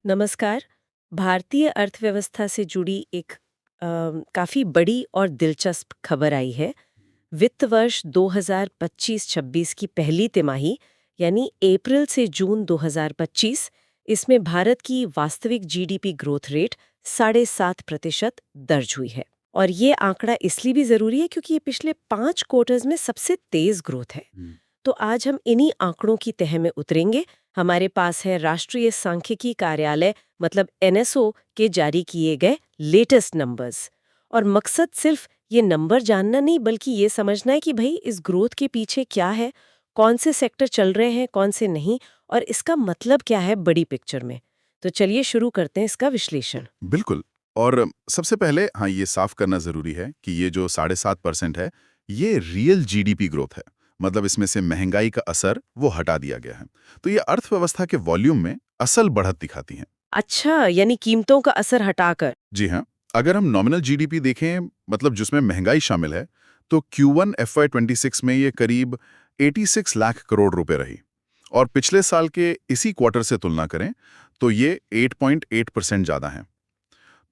नमस्कार। भारतीय अर्थव्यवस्था से जुड़ी एक काफ़ी बड़ी और दिलचस्प खबर आई है। वित्त वर्ष 2025-26 की पहली तिमाही यानी अप्रैल से जून 2025 इसमें भारत की वास्तविक जीडीपी ग्रोथ रेट 7.5% दर्ज हुई है। और ये आंकड़ा इसलिए भी ज़रूरी है क्योंकि ये पिछले 5 क्वार्टर्स में सबसे तेज़ ग्रोथ है। तो आज हम इन्हीं आंकड़ों की तह में उतरेंगे। हमारे पास है राष्ट्रीय सांख्यिकी कार्यालय मतलब एनएसओ के जारी किए गए लेटेस्ट नंबर्स। और मकसद सिर्फ ये नंबर जानना नहीं बल्कि ये समझना है कि भाई इस ग्रोथ के पीछे क्या है, कौन से सेक्टर चल रहे हैं, कौन से नहीं, और इसका मतलब क्या है बड़ी पिक्चर में। तो चलिए शुरू करते हैं इसका विश्लेषण। बिल्कुल। और सबसे पहले हाँ, ये साफ करना जरूरी है कि ये जो 7.5% है, ये रियल जीडीपी ग्रोथ है। मतलब इसमें से महंगाई का असर वो हटा दिया गया है। तो ये अर्थव्यवस्था के वॉल्यूम में असल बढ़त दिखाती है। अच्छा, यानी कीमतों का असर हटाकर। जी हाँ। अगर हम नॉमिनल जीडीपी देखें, मतलब जिसमें महंगाई शामिल है, तो Q1 FY26 में ये करीब 86 लाख करोड़ रुपए रही। और पिछले साल के इसी क्वार्टर से तुलना करें तो ये 8.8% ज्यादा है।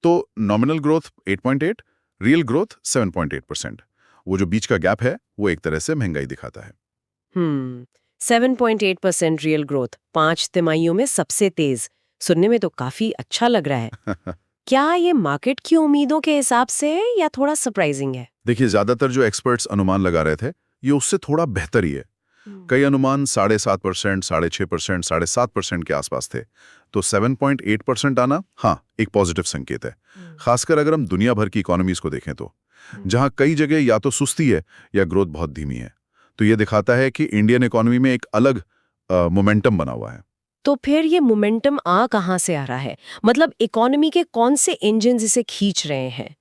तो नॉमिनल ग्रोथ 8.8, रियल ग्रोथ 7.8%। वो जो बीच का गैप है वो एक तरह से महंगाई दिखाता है। 7.8% रियल ग्रोथ 5 तिमाहियों में सबसे तेज। सुनने में तो काफी अच्छा लग रहा है। क्या ये मार्केट की उम्मीदों के हिसाब से है या थोड़ा सरप्राइजिंग है? देखिए, ज्यादातर जो एक्सपर्ट्स अनुमान लगा रहे थे ये उससे थोड़ा बेहतर ही है। कई अनुमान 7.5%, 6.5%, 7.5% के आसपास थे। तो 7.8% आना हाँ एक पॉजिटिव संकेत है। खासकर अगर हम दुनिया भर की इकोनॉमीज को देखें तो जहां कई जगह या तो सुस्ती है या ग्रोथ बहुत धीमी है। तो ये दिखाता है कि इंडियन इकोनॉमी में एक अलग मोमेंटम बना हुआ है। तो फिर ये मोमेंटम कहाँ से आ रहा है? मतलब इकोनॉमी के कौन से इंजन इसे खींच रहे हैं?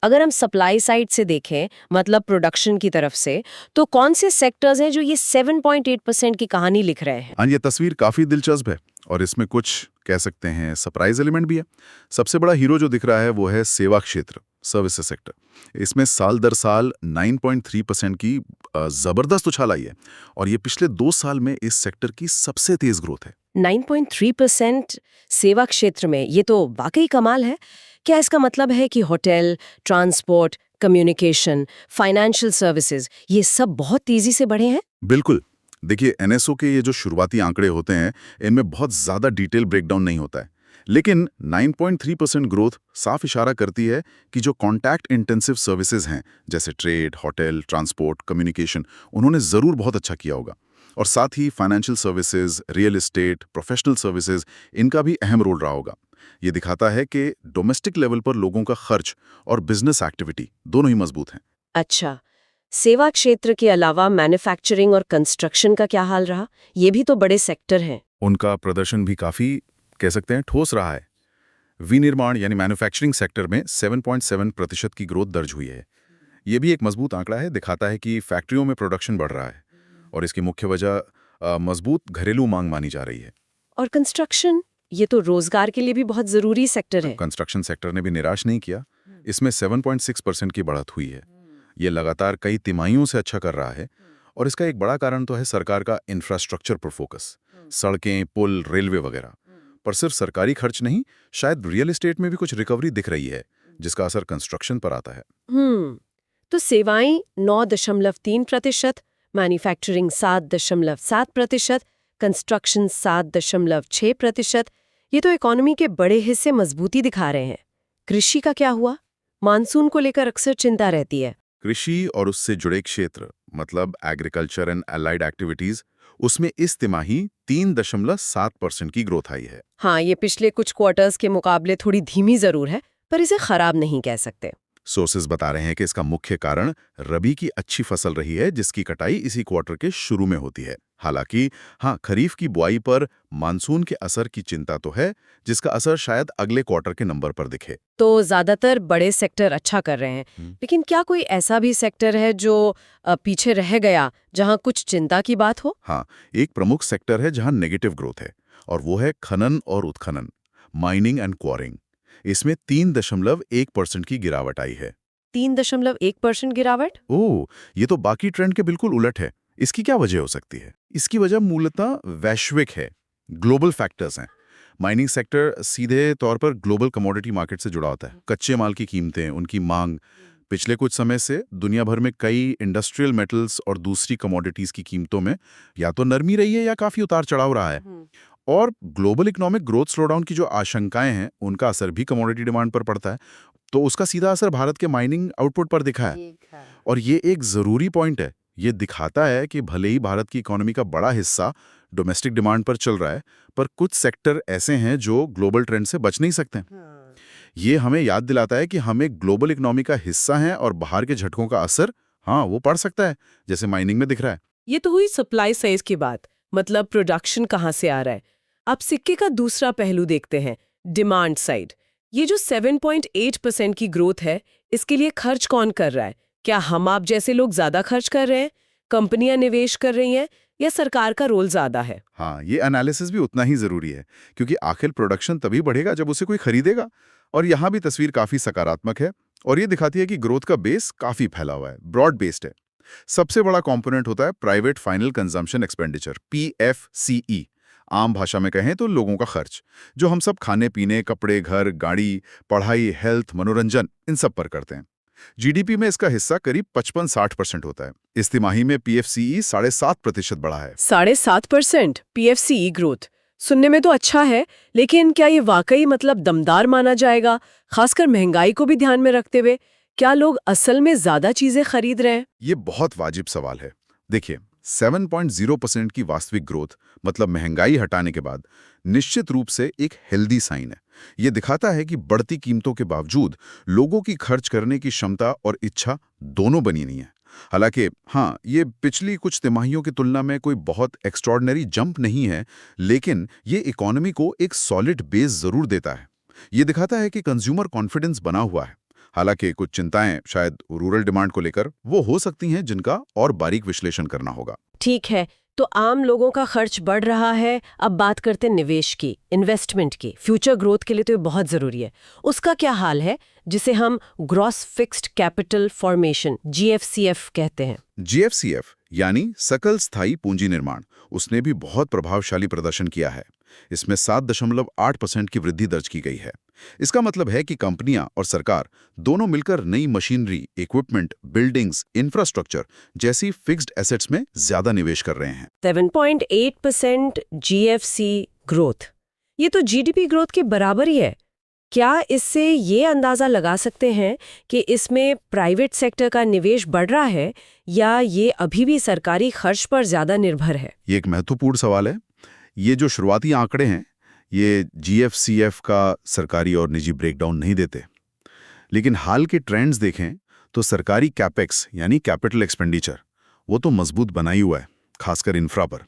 अगर हम सप्लाई साइड से देखें, मतलब प्रोडक्शन की तरफ से, तो कौन से सेक्टर्स हैं जो ये 7.8% की कहानी लिख रहे हैं? हाँ, ये तस्वीर काफी दिलचस्प है और इसमें कुछ कह सकते हैं सरप्राइज एलिमेंट भी है। सबसे बड़ा हीरो जो दिख रहा है वो है सेवा क्षेत्र, सर्विसेज सेक्टर। इसमें साल दर साल 9.3% की जबरदस्त उछाल आई है और ये पिछले 2 साल में इस सेक्टर की सबसे तेज ग्रोथ है। 9.3% सेवा क्षेत्र में, ये तो वाकई कमाल है। क्या इसका मतलब है कि hotel, transport, communication, financial services ये सब बहुत तेजी से बढ़े हैं? बिल्कुल। देखिए, एनएसओ के ये जो शुरुआती आंकड़े होते हैं इनमें बहुत ज्यादा डिटेल ब्रेकडाउन नहीं होता है, लेकिन 9.3% ग्रोथ साफ इशारा करती है कि जो कॉन्टैक्ट इंटेंसिव सर्विसेज हैं जैसे ट्रेड, होटल, ट्रांसपोर्ट, कम्युनिकेशन, उन्होंने जरूर बहुत अच्छा किया होगा। और साथ ही financial services, real estate, professional services, इनका भी अहम रोल रहा होगा। ये दिखाता है कि डोमेस्टिक लेवल पर लोगों का खर्च और बिजनेस एक्टिविटी दोनों ही मजबूत हैं। अच्छा, सेवा क्षेत्र के अलावा मैन्युफैक्चरिंग और कंस्ट्रक्शन का क्या हाल रहा? ये भी तो बड़े सेक्टर हैं। उनका प्रदर्शन भी काफी कह सकते हैं ठोस रहा है। विनिर्माण यानी मैन्युफैक्चरिंग सेक्टर में 7.7% की ग्रोथ दर्ज हुई है। ये भी एक मजबूत आंकड़ा है, दिखाता है कि फैक्ट्रियों में प्रोडक्शन बढ़ रहा है और इसकी मुख्य वजह मजबूत घरेलू मांग मानी जा रही है। और कंस्ट्रक्शन, ये तो रोजगार के लिए भी बहुत जरूरी सेक्टर है। कंस्ट्रक्शन सेक्टर ने भी निराश नहीं किया। इसमें 7.6% की बढ़त हुई है। ये लगातार कई तिमाहियों से अच्छा कर रहा है और इसका एक बड़ा कारण तो है सरकार का इंफ्रास्ट्रक्चर पर फोकस, सड़कें, पुल, रेलवे वगैरह। पर सिर्फ सरकारी खर्च नहीं, शायद रियल एस्टेट में भी कुछ रिकवरी दिख रही है जिसका असर कंस्ट्रक्शन पर आता है। तो सेवाएं 9.3%, मैन्युफैक्चरिंग 7.7%, कंस्ट्रक्शन 7.6%। ये तो इकोनॉमी के बड़े हिस्से मजबूती दिखा रहे हैं। कृषि का क्या हुआ? मानसून को लेकर अक्सर चिंता रहती है। कृषि और उससे जुड़े क्षेत्र मतलब एग्रीकल्चर एंड अलाइड एक्टिविटीज, उसमें इस तिमाही 3.7% की ग्रोथ आई है। हाँ, ये पिछले कुछ क्वार्टर्स के मुकाबले थोड़ी धीमी जरूर है, पर इसे खराब नहीं कह सकते। सोर्सेज बता रहे हैं कि इसका मुख्य कारण रबी की अच्छी फसल रही है जिसकी कटाई इसी क्वार्टर के शुरू में होती है। हालांकि हाँ, खरीफ की बुआई पर मानसून के असर की चिंता तो है, जिसका असर शायद अगले क्वार्टर के नंबर पर दिखे। तो ज्यादातर बड़े सेक्टर अच्छा कर रहे हैं, लेकिन क्या कोई ऐसा भी सेक्टर है जो पीछे रह गया, जहां कुछ चिंता की बात हो? हाँ, एक प्रमुख सेक्टर है जहां नेगेटिव ग्रोथ है और वो है खनन और उत्खनन, माइनिंग एंड क्वारिंग। इसमें 3.1% की गिरावट आई है। 3.1% गिरावट? ओह, ये तो बाकी ट्रेंड के बिल्कुल उलट है। इसकी क्या वजह हो सकती है? इसकी वजह मूलतः वैश्विक है, ग्लोबल फैक्टर्स हैं। माइनिंग सेक्टर सीधे तौर पर ग्लोबल कमोडिटी मार्केट से जुड़ा होता है। कच्चे माल की कीमतें, उनकी मांग पिछले कुछ समय से दुनिया भर में कई इंडस्ट्रियल मेटल्स और दूसरी कमोडिटीज की कीमतों में या तो नरमी रही है या काफी उतार चढ़ाव रहा है। और ग्लोबल इकोनॉमिक ग्रोथ स्लोडाउन की जो आशंकाएं हैं, उनका असर भी कमोडिटी डिमांड पर पड़ता है। तो उसका सीधा असर भारत के माइनिंग आउटपुट पर दिखा है। और ये एक जरूरी पॉइंट है। ये दिखाता है कि भले ही भारत की इकोनॉमी का बड़ा हिस्सा डोमेस्टिक डिमांड पर चल रहा है, पर कुछ सेक्टर ऐसे हैं जो ग्लोबल ट्रेंड से बच नहीं सकते। ये हमें याद दिलाता है कि हम एक ग्लोबल इकोनॉमी का हिस्सा हैं और बाहर के झटकों का असर वो पड़ सकता है, जैसे माइनिंग में दिख रहा है। ये तो हुई सप्लाई साइड की बात, मतलब प्रोडक्शन कहाँ से आ रहा है। अब सिक्के का दूसरा पहलू देखते हैं, डिमांड साइड। ये जो 7.8% की ग्रोथ है, इसके लिए खर्च कौन कर रहा है? क्या हम आप जैसे लोग ज्यादा खर्च कर रहे हैं, कंपनियां निवेश कर रही हैं, या सरकार का रोल ज्यादा है? हाँ, ये एनालिसिस भी उतना ही जरूरी है, क्योंकि आखिर प्रोडक्शन तभी बढ़ेगा जब उसे कोई खरीदेगा। और यहाँ भी तस्वीर काफी सकारात्मक है और ये दिखाती है कि ग्रोथ का बेस काफी फैला हुआ है, ब्रॉड बेस्ड है। सबसे बड़ा कंपोनेंट होता है private final consumption expenditure, PFCE। आम भाषा में कहें तो लोगों का खर्च, जो हम सब खाने पीने, कपड़े, घर, गाड़ी, पढ़ाई, हेल्थ, मनोरंजन, इन सब पर करते हैं। जीडीपी में इसका हिस्सा करीब 55-60% होता है। इस तिमाही में PFCE 7.5% बढ़ा है। 7.5% PFCE ग्रोथ सुनने में तो अच्छा है, लेकिन क्या ये वाकई मतलब दमदार माना जाएगा, खासकर महंगाई को भी ध्यान में रखते हुए? क्या लोग असल में ज्यादा चीजें खरीद रहे हैं? ये बहुत वाजिब सवाल है। देखिए, 7.0% की वास्तविक ग्रोथ, मतलब महंगाई हटाने के बाद, निश्चित रूप से एक हेल्दी साइन है। ये दिखाता है कि बढ़ती कीमतों के बावजूद लोगों की खर्च करने की क्षमता और इच्छा दोनों बनी नहीं है। हालांकि ये पिछली कुछ तिमाहियों की तुलना में कोई बहुत एक्स्ट्रॉर्डिनरी जंप नहीं है, लेकिन ये इकोनॉमी को एक सॉलिड बेस जरूर देता है। ये दिखाता है कि कंज्यूमर कॉन्फिडेंस बना हुआ है। हालांकि कुछ चिंताएं शायद रूरल डिमांड को लेकर वो हो सकती हैं, जिनका और बारीक विश्लेषण करना होगा। ठीक है, तो आम लोगों का खर्च बढ़ रहा है। अब बात करते हैं निवेश की, इन्वेस्टमेंट की। फ्यूचर ग्रोथ के लिए तो ये बहुत जरूरी है। उसका क्या हाल है, जिसे हम gross fixed capital formation, GFCF कहते हैं? GFCF यानी सकल स्थायी पूंजी निर्माण, उसने भी बहुत प्रभावशाली प्रदर्शन किया है। इसमें 7.8% की वृद्धि दर्ज की गई है। इसका मतलब है कि कंपनियां और सरकार दोनों मिलकर नई मशीनरी, इक्विपमेंट, बिल्डिंग्स, इंफ्रास्ट्रक्चर जैसी फिक्स्ड एसेट्स में ज्यादा निवेश कर रहे हैं। 7.8% GFC ग्रोथ, ये तो GDP ग्रोथ के बराबर ही है। क्या इससे ये अंदाजा लगा सकते हैं कि इसमें प्राइवेट सेक्टर का निवेश बढ़ रहा है, या ये अभी भी सरकारी खर्च पर ज्यादा निर्भर है? ये एक महत्वपूर्ण सवाल है। ये जो शुरुआती आंकड़े हैं, ये GFCF का सरकारी और निजी ब्रेकडाउन नहीं देते, लेकिन हाल के ट्रेंड्स देखें तो सरकारी कैपेक्स यानी कैपिटल एक्सपेंडिचर वो तो मजबूत बना ही हुआ है, खासकर इंफ्रा पर।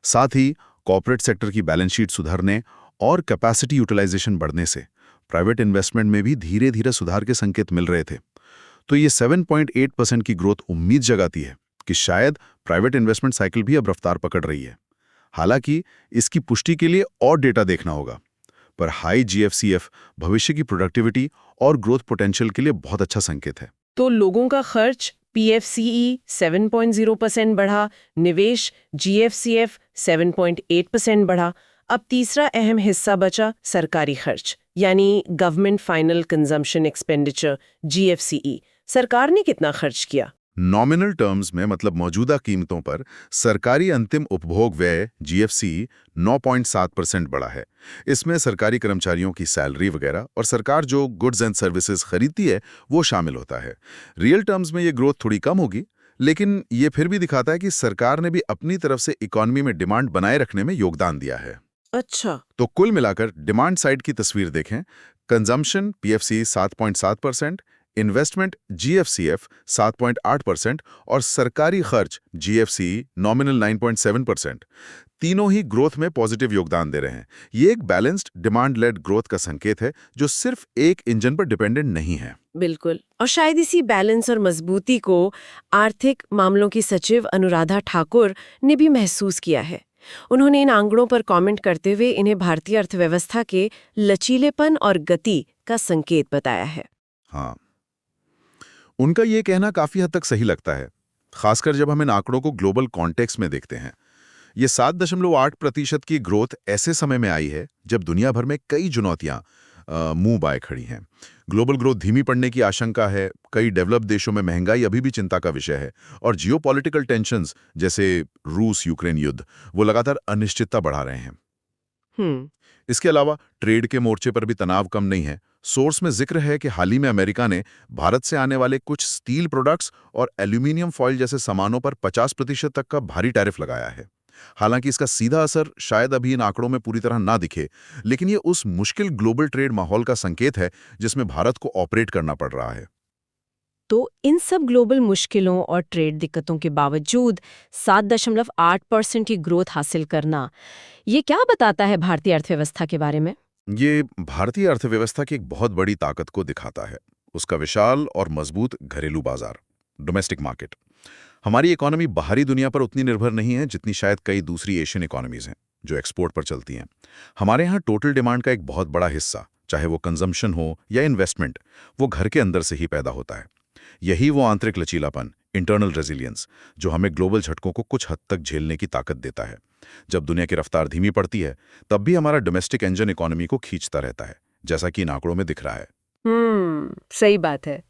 साथ ही कॉर्पोरेट सेक्टर की बैलेंस शीट सुधारने और कैपेसिटी यूटिलाइजेशन बढ़ने से प्राइवेट इन्वेस्टमेंट में भी धीरे धीरे सुधार के संकेत मिल रहे थे। तो ये 7.8% की ग्रोथ उम्मीद जगाती है कि शायद प्राइवेट इन्वेस्टमेंट साइकिल भी अब रफ्तार पकड़ रही है। हालांकि इसकी पुष्टि के लिए और डेटा देखना होगा, पर हाई GFCF भविष्य की प्रोडक्टिविटी और ग्रोथ पोटेंशियल के लिए बहुत अच्छा संकेत है। तो लोगों का खर्च PFCE 7.0% बढ़ा, निवेश GFCF 7.8% बढ़ा। अब तीसरा अहम हिस्सा बचा सरकारी खर्च, यानी government final consumption expenditure, GFCE। सरकार ने कितना खर्च किया? नॉमिनल टर्म्स में, मतलब मौजूदा कीमतों पर, सरकारी अंतिम उपभोग व्यय GFCE 9.7% बढ़ा है। इसमें सरकारी कर्मचारियों की सैलरी वगैरह और सरकार जो गुड्स एंड सर्विसेज खरीदती है वो शामिल होता है। रियल टर्म्स में ये ग्रोथ थोड़ी कम होगी, लेकिन ये फिर भी दिखाता है कि सरकार ने भी अपनी तरफ से इकोनॉमी में डिमांड बनाए रखने में योगदान दिया है। अच्छा, तो कुल मिलाकर डिमांड साइड की तस्वीर देखें, कंजम्पशन PFCE 7.7%, इन्वेस्टमेंट GFCF 7.8% और सरकारी खर्च GFCE नॉमिनल 9.7%। तीनों ही ग्रोथ में पॉजिटिव योगदान दे रहे हैं। ये एक बैलेंस्ड डिमांड लेड ग्रोथ का संकेत है, जो सिर्फ एक इंजन पर डिपेंडेंट नहीं है। बिल्कुल, और शायद इसी बैलेंस और मजबूती को आर्थिक मामलों की सचिव अनुराधा ठाकुर ने भी महसूस किया है। उन्होंने इन आंकड़ों पर कमेंट करते हुए इन्हें भारतीय अर्थव्यवस्था के लचीलेपन और गति का संकेत बताया है। हाँ, उनका ये कहना काफी हद तक सही लगता है, खासकर जब हम इन आंकड़ों को ग्लोबल कॉन्टेक्स्ट में देखते हैं। ये 7.8% की ग्रोथ ऐसे समय में आई है जब दुनिया भर में कई चुनौतियां मुंह बाए खड़ी हैं। ग्लोबल ग्रोथ धीमी पड़ने की आशंका है, कई डेवलप्ड देशों में महंगाई अभी भी चिंता का विषय है, और जियोपॉलिटिकल टेंशंस जैसे रूस यूक्रेन युद्ध वो लगातार अनिश्चितता बढ़ा रहे हैं। हम्म। इसके अलावा ट्रेड के मोर्चे पर भी तनाव कम नहीं है। सोर्स में जिक्र है कि हाल ही में अमेरिका ने भारत से आने वाले कुछ स्टील प्रोडक्ट्स और एल्यूमिनियम फॉइल जैसे सामानों पर 50% तक का भारी टैरिफ लगाया है। हालांकि इसका सीधा असर शायद अभी इन आंकड़ों में पूरी तरह ना दिखे, लेकिन ये उस मुश्किल ग्लोबल ट्रेड माहौल का संकेत है जिसमें भारत को ऑपरेट करना पड़ रहा है। तो इन सब ग्लोबल मुश्किलों और ट्रेड दिक्कतों के बावजूद 7.8% की ग्रोथ हासिल करना, ये क्या बताता है भारतीय अर्थव्यवस्था के बारे में? ये भारतीय अर्थव्यवस्था की एक बहुत बड़ी ताकत को दिखाता है, उसका विशाल और मजबूत घरेलू बाजार, डोमेस्टिक मार्केट। हमारी इकोनॉमी बाहरी दुनिया पर उतनी निर्भर नहीं है जितनी शायद कई दूसरी एशियन इकोनॉमीज हैं जो एक्सपोर्ट पर चलती हैं। हमारे यहाँ टोटल डिमांड का एक बहुत बड़ा हिस्सा, चाहे वो कंजम्पशन हो या इन्वेस्टमेंट, वो घर के अंदर से ही पैदा होता है। यही वो आंतरिक लचीलापन, इंटरनल रेजिलियंस, जो हमें ग्लोबल झटकों को कुछ हद तक झेलने की ताकत देता है। जब दुनिया की रफ्तार धीमी पड़ती है, तब भी हमारा डोमेस्टिक इंजन इकोनॉमी को खींचता रहता है, जैसा कि इन आंकड़ों में दिख रहा है। सही बात है।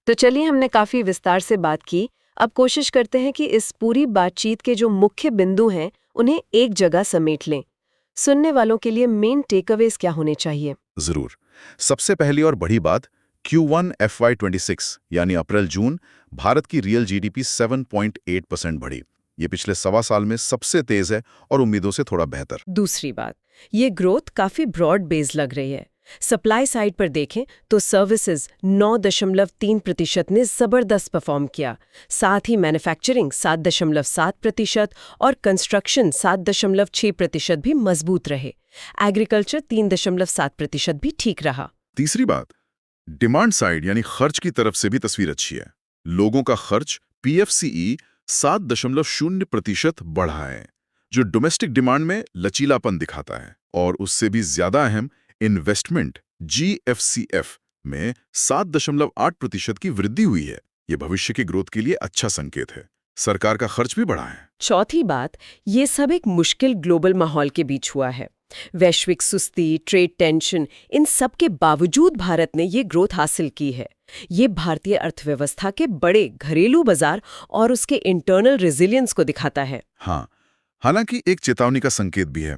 तो चलिए, हमने काफी विस्तार से बात की। अब कोशिश करते हैं कि इस पूरी बातचीत के जो मुख्य बिंदु हैं उन्हें एक जगह समेट लें। सुनने वालों के लिए मेन टेकअवेज क्या होने चाहिए? जरूर। सबसे पहली और बड़ी बात, Q1 FY26 यानी अप्रैल-जून भारत की रियल जीडीपी 7.8% बढ़ी। ये पिछले सवा साल में सबसे तेज है और उम्मीदों से थोड़ा बेहतर। दूसरी बात, ये ग्रोथ काफी ब्रॉड बेस्ड लग रही है। सप्लाई साइड पर देखें तो सर्विसेज 9.3% ने जबरदस्त परफॉर्म किया। साथ ही मैन्युफैक्चरिंग 7.7% और कंस्ट्रक्शन 7.6% भी मजबूत रहे। एग्रीकल्चर 3.7% भी ठीक रहा। तीसरी बात, डिमांड साइड यानी खर्च की तरफ से भी तस्वीर अच्छी है। लोगों का खर्च PFCE 7.0% बढ़ा है, जो डोमेस्टिक डिमांड में लचीलापन दिखाता है। और उससे भी ज्यादा अहम, इन्वेस्टमेंट GFCF में 7.8% की वृद्धि हुई है। यह भविष्य की ग्रोथ के लिए अच्छा संकेत है। सरकार का खर्च भी बढ़ा है। चौथी बात, ये सब एक मुश्किल ग्लोबल माहौल के बीच हुआ है। वैश्विक सुस्ती, ट्रेड टेंशन, इन सब के बावजूद भारत ने ये ग्रोथ हासिल की है। ये भारतीय अर्थव्यवस्था के बड़े घरेलू बाजार और उसके इंटरनल रेजिलियंस को दिखाता है। हाँ, हालांकि एक चेतावनी का संकेत भी है।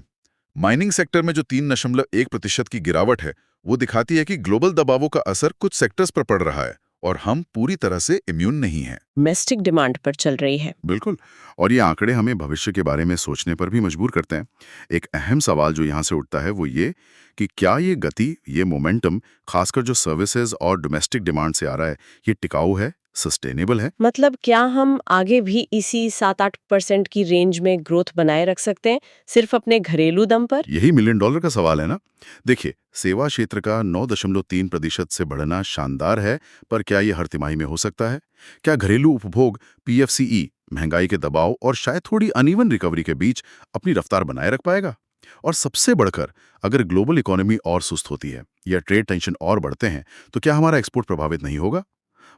माइनिंग सेक्टर में जो 3.1% की गिरावट है, वो दिखाती है कि ग्लोबल दबावों का असर कुछ सेक्टर्स पर पड़ रहा है और हम पूरी तरह से इम्यून नहीं हैं। डोमेस्टिक डिमांड पर चल रही है। बिल्कुल। और ये आंकड़े हमें भविष्य के बारे में सोचने पर भी मजबूर करते हैं। एक अहम सवाल जो यहाँ से उठता है वो ये कि क्या ये गति, ये मोमेंटम, खासकर जो सर्विसेज और डोमेस्टिक डिमांड से आ रहा है, ये टिकाऊ है, सस्टेनेबल है? मतलब क्या हम आगे भी इसी 7-8% की रेंज में ग्रोथ बनाए रख सकते हैं, सिर्फ अपने घरेलू दम पर? यही $1 मिलियन का सवाल है ना। देखिए, सेवा क्षेत्र का 9.3% से बढ़ना शानदार है, पर क्या ये हर तिमाही में हो सकता है? क्या घरेलू उपभोग PFCE महंगाई के दबाव और शायद थोड़ी अनइवन रिकवरी के बीच अपनी रफ्तार बनाए रख पाएगा? और सबसे बढ़कर, अगर ग्लोबल इकोनॉमी और सुस्त होती है या ट्रेड टेंशन और बढ़ते हैं, तो क्या हमारा एक्सपोर्ट प्रभावित नहीं होगा?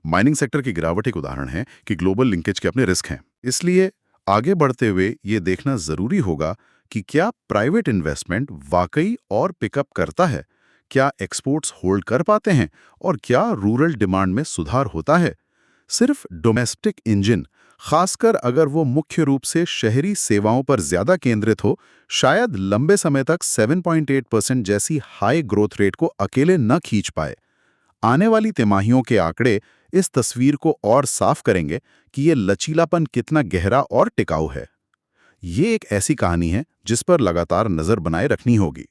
माइनिंग सेक्टर की गिरावट एक उदाहरण है कि ग्लोबल लिंकेज के अपने रिस्क हैं। इसलिए आगे बढ़ते हुए ये देखना जरूरी होगा कि क्या प्राइवेट इन्वेस्टमेंट वाकई और पिकअप करता है, क्या एक्सपोर्ट्स होल्ड कर पाते हैं और क्या रूरल डिमांड में सुधार होता है। सिर्फ डोमेस्टिक इंजन, खासकर अगर वो मुख्य रूप से शहरी सेवाओं पर ज्यादा केंद्रित हो, शायद लंबे समय तक 7.8% जैसी हाई ग्रोथ रेट को अकेले न खींच पाए। आने वाली तिमाहियों के आंकड़े इस तस्वीर को और साफ करेंगे कि ये लचीलापन कितना गहरा और टिकाऊ है। ये एक ऐसी कहानी है जिस पर लगातार नजर बनाए रखनी होगी।